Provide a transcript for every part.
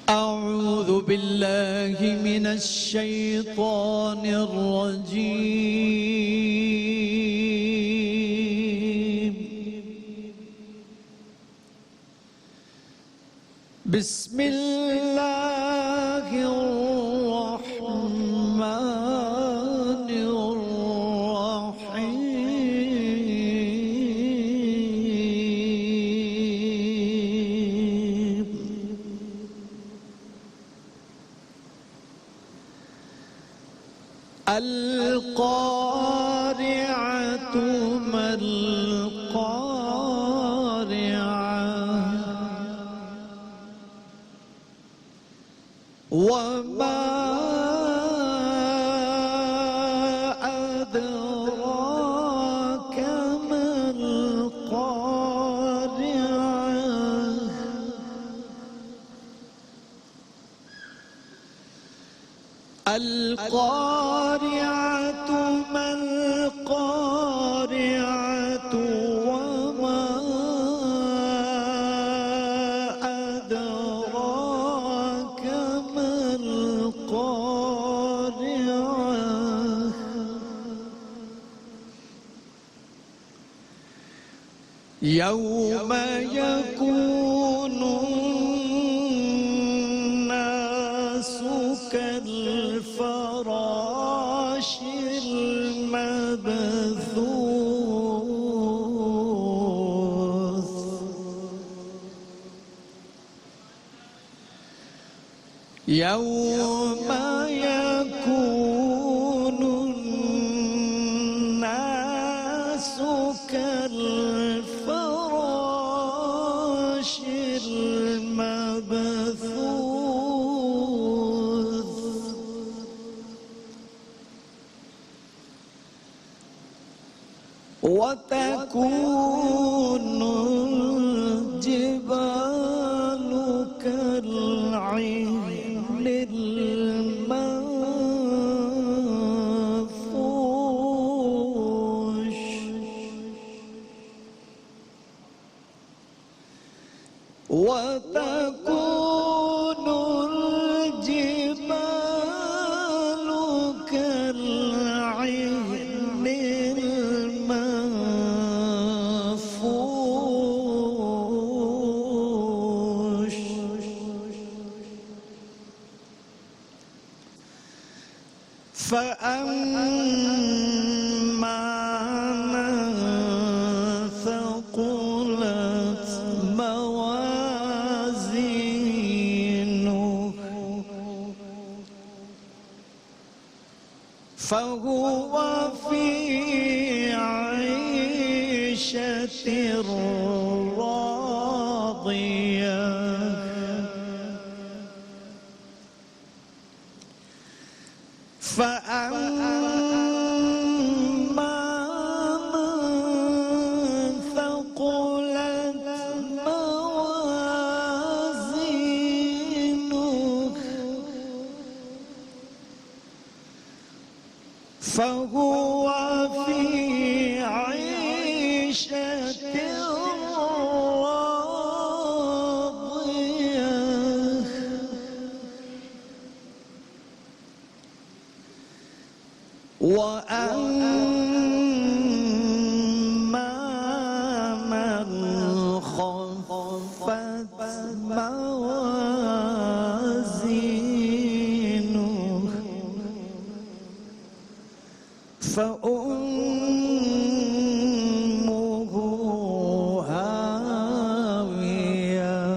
أعوذ بالله من الشيطان الرجيم. بسم الله الرحمن الرحيم. القارعة ما القارعة وما أدراك ما القارعة القارعة ما القارعة وما أدراك ما القارعة يوم يكون الناس كالفراش المبثوث يوم يكون الناس كالفراش المبثوث وتكون الجبال كالعهن المنفوش وتكون الجبال كالعهن المنفوش فأما من ثقلت موازينه فهو في عيشة راضية فأما من ثقلت موازينه فهو في عيشة راضية وأما من خفت موازينه فأمه هاوية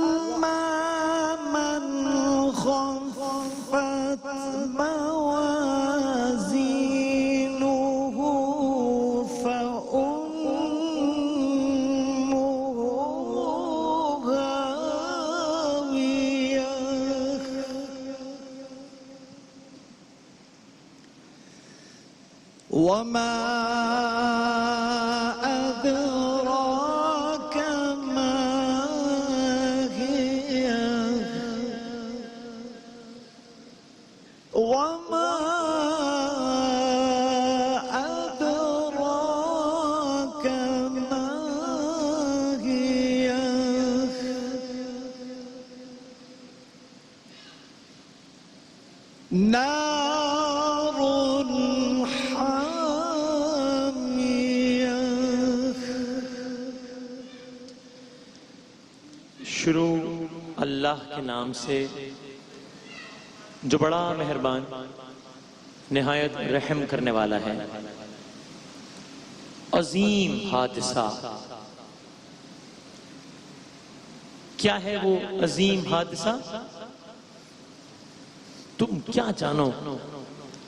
وأما من خفت موازينه فأمه هاوية وما أدراك ما هي وما أدراك نار حامية. شروع اللہ کے نام سے جو بڑا مہربان نہایت رحم کرنے والا ہے. عظیم حادثہ. کیا ہے وہ عظیم حادثہ؟ تم کیا جانو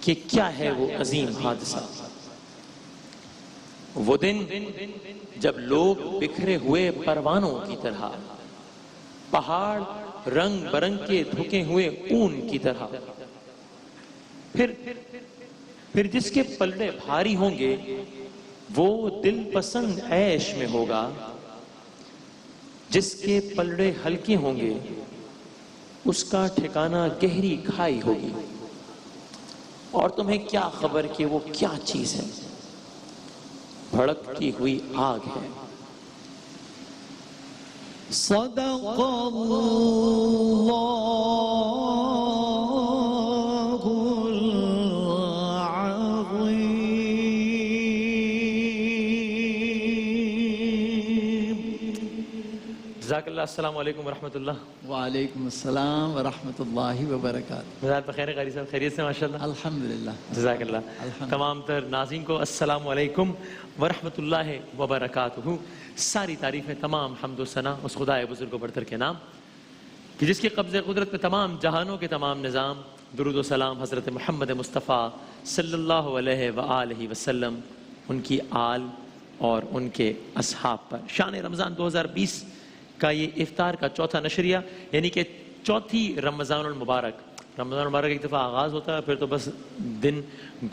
کہ کیا ہے وہ عظیم حادثہ؟ وہ دن جب لوگ بکھرے ہوئے پروانوں کی طرح، پہاڑ رنگ برنگ کے دھکے ہوئے اون کی طرح، پھر جس کے پلڑے بھاری ہوں گے وہ دل پسند عیش میں ہوگا، جس کے پلڑے ہلکے ہوں گے اس کا ٹھکانہ گہری کھائی ہوگی. اور تمہیں کیا خبر کہ وہ کیا چیز ہے؟ بھڑکتی ہوئی آگ ہے. صدق اللہ العظیم. جزاک اللہ. السلام علیکم ورحمۃ اللہ. وعلیکم السلام ورحمۃ اللہ وبرکاتہ. مزار بخیر قاری صاحب، خیریت سے ماشاءاللہ؟ الحمدللہ. جزاک اللہ. الحمد. تمام تر ناظرین کو السلام علیکم ورحمۃ اللہ وبرکاتہ. ساری تعریفیں، تمام حمد و ثنا اس خدائے بزرگ و برتر کے نام کہ جس کے قبضہ قدرت میں تمام جہانوں کے تمام نظام. درود و سلام حضرت محمد مصطفیٰ صلی اللہ علیہ وآلہ وسلم، ان کی آل اور ان کے اصحاب پر. شان رمضان 2020 کا یہ افطار کا چوتھا نشریہ، یعنی کہ چوتھی رمضان المبارک. رمضان المبارک ایک دفعہ آغاز ہوتا ہے، پھر تو بس دن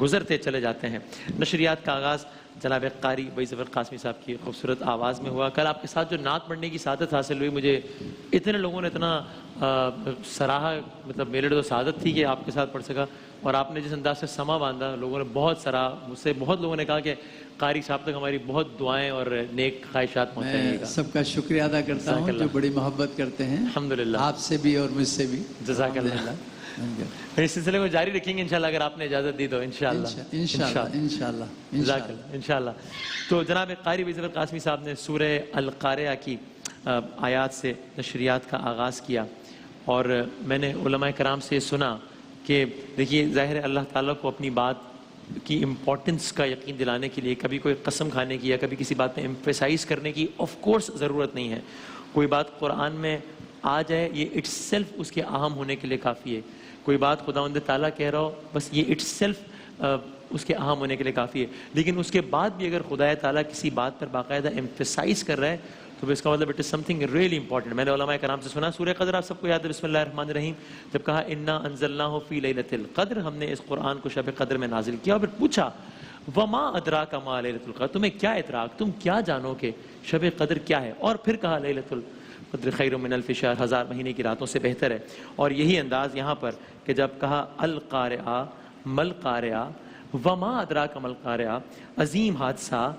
گزرتے چلے جاتے ہیں. نشریات کا آغاز جناب قاری بھائی ظفر قاسمی صاحب کی خوبصورت آواز میں ہوا. کل آپ کے ساتھ جو نعت پڑھنے کی سعادت حاصل ہوئی، مجھے اتنے لوگوں نے اتنا سراہا، مطلب میرے لیے تو سعادت تھی کہ آپ کے ساتھ پڑھ سکا. اور آپ نے جس انداز سے سما باندھا، لوگوں نے بہت سراہا. مجھ سے بہت لوگوں نے کہا کہ قاری صاحب تک ہماری بہت دعائیں اور نیک خواہشات پہنچائیے میں گا. سب کا شکریہ ادا کرتا ہوں جو بڑی محبت کرتے ہیں، الحمدللہ. آپ سے بھی اور مجھ سے بھی. جزاک اللہ. اس سلسلے کو جاری رکھیں گے انشاءاللہ اگر آپ نے اجازت دی تو. انشاءاللہ انشاءاللہ. جزاک اللہ. انشاءاللہ. تو جناب قاری بھائی ظفر قاسمی صاحب نے سورہ القارعہ کی آیات سے نشریات کا آغاز کیا، اور میں نے علماء کرام سے سنا کہ دیکھیے ظاہر ہے اللہ تعالیٰ کو اپنی بات کی امپورٹنس کا یقین دلانے کے لیے کبھی کوئی قسم کھانے کی یا کبھی کسی بات میں ایمفیسائز کرنے کی آف کورس ضرورت نہیں ہے. کوئی بات قرآن میں آ جائے یہ اٹس سیلف اس کے اہم ہونے کے لیے کافی ہے. کوئی بات خداوند تعالیٰ کہہ رہا ہو، بس یہ اٹس سیلف اس کے اہم ہونے کے لیے کافی ہے. لیکن اس کے بعد بھی اگر خدا تعالیٰ کسی بات پر باقاعدہ ایمفیسائز کر رہا ہے تو اس کا مطلب it is some thing really important. میں نے علماء کرام سے سنا سورہ قدر آپ سب کو یاد ہے، بسم اللہ الرحمن الرحیم، جب کہا انا انزلناہ فی لیلۃ القدر، ہم نے اس قرآن کو شب قدر میں نازل کیا. اور پھر پوچھا وما ادراک ما لیلۃ القدر، تمہیں کیا ادراک، تم کیا جانو کہ شب قدر کیا ہے. اور پھر کہا لیلۃ القدر خیر من الف شہر، 1000 مہینے کی راتوں سے بہتر ہے. اور یہی انداز یہاں پر کہ جب کہا القارعہ مل قارعہ وما ادراک مل قارعہ، عظیم حادثہ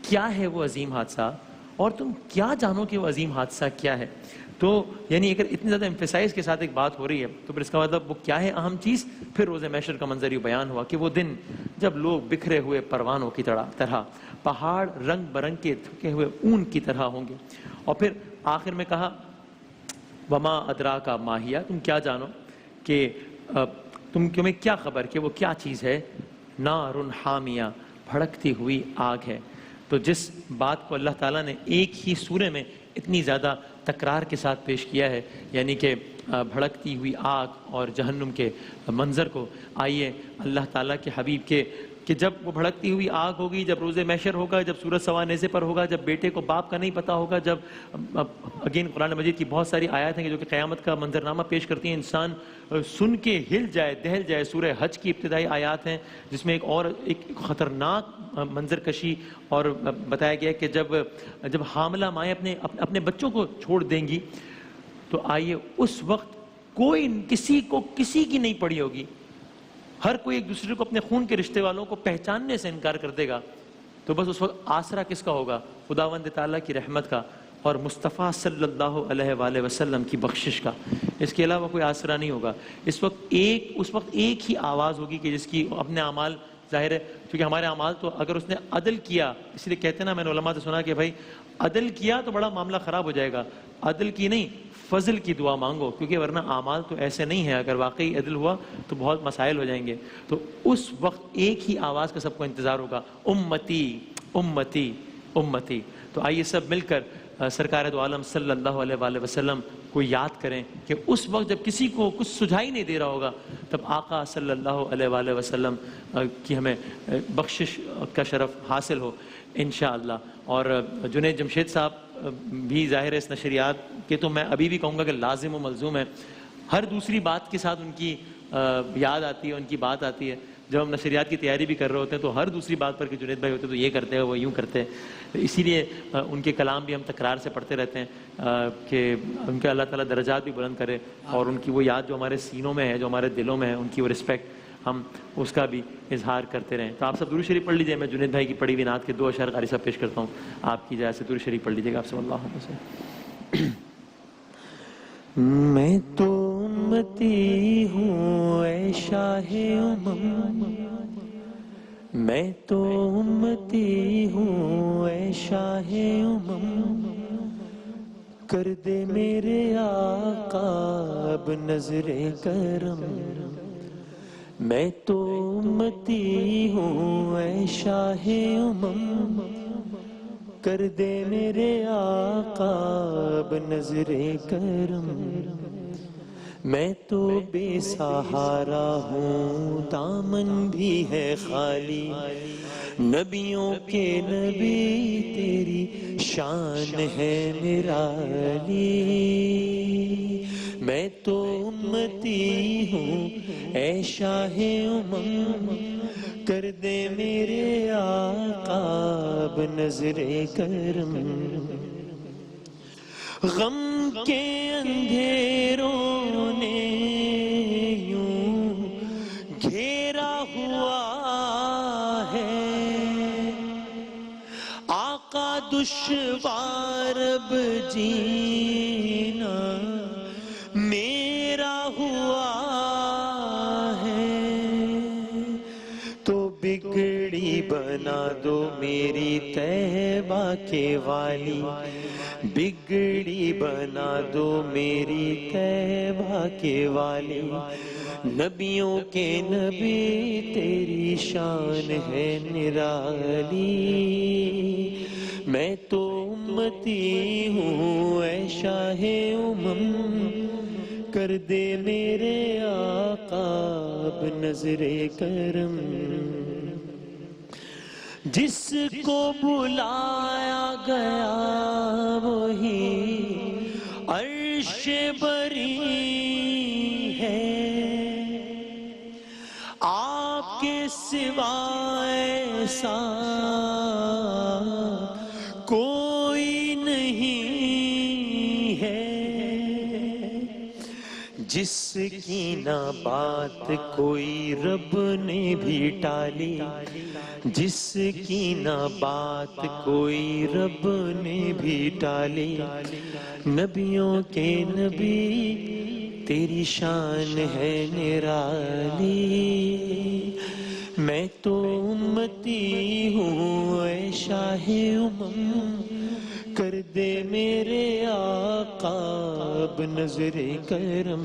کیا ہے وہ عظیم حادثہ، اور تم کیا جانو کہ وہ عظیم حادثہ کیا ہے. تو یعنی اگر اتنی زیادہ ایمفیسائز کے ساتھ ایک بات ہو رہی ہے تو پھر اس کا مطلب وہ کیا ہے اہم چیز. پھر روز محشر کا منظر یہ بیان ہوا کہ وہ دن جب لوگ بکھرے ہوئے پروانوں کی طرح، پہاڑ رنگ برنگ کے تھکے ہوئے اون کی طرح ہوں گے. اور پھر آخر میں کہا وما ادراک ما ہی، تم کیا جانو کہ تمہیں کیا خبر کہ وہ کیا چیز ہے. نار حامیہ، بھڑکتی ہوئی آگ ہے. تو جس بات کو اللہ تعالیٰ نے ایک ہی سورے میں اتنی زیادہ تکرار کے ساتھ پیش کیا ہے، یعنی کہ بھڑکتی ہوئی آگ اور جہنم کے منظر کو، آئیے اللہ تعالیٰ کے حبیب کے کہ جب وہ بھڑکتی ہوئی آگ ہوگی، جب روز محشر ہوگا، جب سورج سوا نیزے پر ہوگا، جب بیٹے کو باپ کا نہیں پتہ ہوگا، جب اگین قرآن مجید کی بہت ساری آیات ہیں جو کہ قیامت کا منظرنامہ پیش کرتی ہیں، انسان سن کے ہل جائے دہل جائے. سورہ حج کی ابتدائی آیات ہیں جس میں ایک خطرناک منظر کشی اور بتایا گیا کہ جب حاملہ مائیں اپنے بچوں کو چھوڑ دیں گی تو آئیے اس وقت کوئی کسی کی نہیں پڑی ہوگی. ہر کوئی ایک دوسرے کو اپنے خون کے رشتے والوں کو پہچاننے سے انکار کر دے گا. تو بس اس وقت آسرا کس کا ہوگا؟ خداوند تعالیٰ کی رحمت کا اور مصطفیٰ صلی اللہ علیہ وآلہ وسلم کی بخشش کا، اس کے علاوہ کوئی آسرا نہیں ہوگا۔ اس وقت ایک ہی آواز ہوگی کہ جس کی اپنے اعمال، ظاہر ہے کیونکہ ہمارے اعمال تو اگر اس نے عدل کیا، اس لیے کہتے ہیں نا، میں نے علماء سے سنا کہ بھائی عدل کیا تو بڑا معاملہ خراب ہو جائے گا، عدل کی نہیں فضل کی دعا مانگو، کیونکہ ورنہ اعمال تو ایسے نہیں ہیں، اگر واقعی عدل ہوا تو بہت مسائل ہو جائیں گے۔ تو اس وقت ایک ہی آواز کا سب کو انتظار ہوگا، امتی امتی امتی۔ تو آئیے سب مل کر سرکار دو عالم صلی اللہ علیہ وآلہ وسلم کو یاد کریں کہ اس وقت جب کسی کو کچھ سجھائی نہیں دے رہا ہوگا، تب آقا صلی اللہ علیہ وآلہ وسلم کی ہمیں بخشش کا شرف حاصل ہو انشاءاللہ۔ اور جنید جمشید صاحب بھی ظاہر ہے اس نشریات کے، تو میں ابھی بھی کہوں گا کہ لازم و ملزوم ہے، ہر دوسری بات کے ساتھ ان کی یاد آتی ہے، ان کی بات آتی ہے۔ جب ہم نشریات کی تیاری بھی کر رہے ہوتے ہیں تو ہر دوسری بات پر کہ جنید بھائی ہوتے تو یہ کرتے ہیں، وہ یوں کرتے ہیں، اسی لیے ان کے کلام بھی ہم تکرار سے پڑھتے رہتے ہیں کہ ان کے اللہ تعالیٰ درجات بھی بلند کرے، اور ان کی وہ یاد جو ہمارے سینوں میں ہے، جو ہمارے دلوں میں ہے، ان کی وہ رسپیکٹ ہم اس کا بھی اظہار کرتے رہیں۔ تو آپ سب درود شریف پڑھ لیجئے، میں جنید بھائی کی پڑھی ہوئی نعت کے 2 اشعار قاری صاحب پیش کرتا ہوں، آپ کی اجازت سے درود شریف پڑھ لیجئے گا آپ صلی اللہ علیہ وسلم۔ میں تو امتی ہوں اے شاہ امم، میں تو امتی ہوں اے شاہ امم، کر دے میرے آقا اب نظر کرم۔ میں تو امتی ہوں اے شاہ امم، کر دے میرے آقا اب نظر کرم۔ میں تو بے سہارا ہوں، دامن بھی ہے خالی، نبیوں کے نبی تیری شان ہے نرالی۔ میں تو امتی ہوں اے شاہ امم، کر دے میرے آقا اب نظر کرم۔ غم کے اندھیروں نے یوں گھیرا ہوا ہے، آقا دشوار اب جینا میرا ہوا ہے، تو بگڑی بنا دو میری طیبہ کے والی، بگڑی بنا دو میری طیبہ کے والی، نبیوں کے نبی تیری شان ہے نرالی۔ میں تو امتی ہوں اے شاہ امم، کر دے میرے آقا اب نظر کرم۔ جس کو بلایا گیا وہی عرش بری ہے، آپ کے سوا ایسا کوئی نہیں ہے، جس کی نہ بات کوئی رب نے بھی ٹالی، جس کی نہ بات کوئی رب نے بھی ٹالی، نبیوں کے نبی تیری شان ہے نرالی۔ میں تو امتی ہوں اے شاہ امم، کر دے میرے آقا اب نظر کرم۔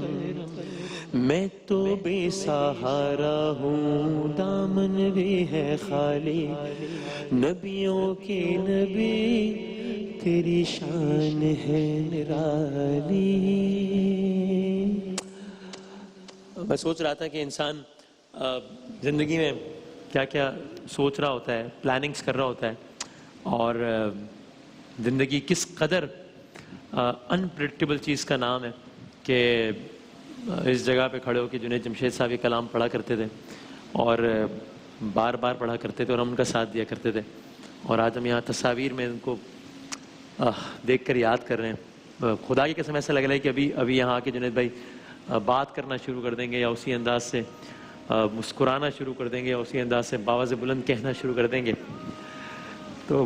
میں تو بے سہارا ہوں، دامن بھی ہے خالی، نبیوں کے نبی تیری شان ہے نرالی۔ میں سوچ رہا تھا کہ انسان زندگی میں کیا کیا سوچ رہا ہوتا ہے، پلاننگز کر رہا ہوتا ہے، اور زندگی کس قدر انپریڈکٹیبل چیز کا نام ہے کہ اس جگہ پہ کھڑے ہو کے جنید جمشید صاحب یہ کلام پڑھا کرتے تھے، اور بار بار پڑھا کرتے تھے، اور ہم ان کا ساتھ دیا کرتے تھے، اور آج ہم یہاں تصاویر میں ان کو دیکھ کر یاد کر رہے ہیں۔ خدا کی قسم ایسا لگ رہا ہے کہ ابھی یہاں آ کے جنید بھائی بات کرنا شروع کر دیں گے، یا اسی انداز سے مسکرانا شروع کر دیں گے، یا اسی انداز سے باواز بلند کہنا شروع کر دیں گے۔ تو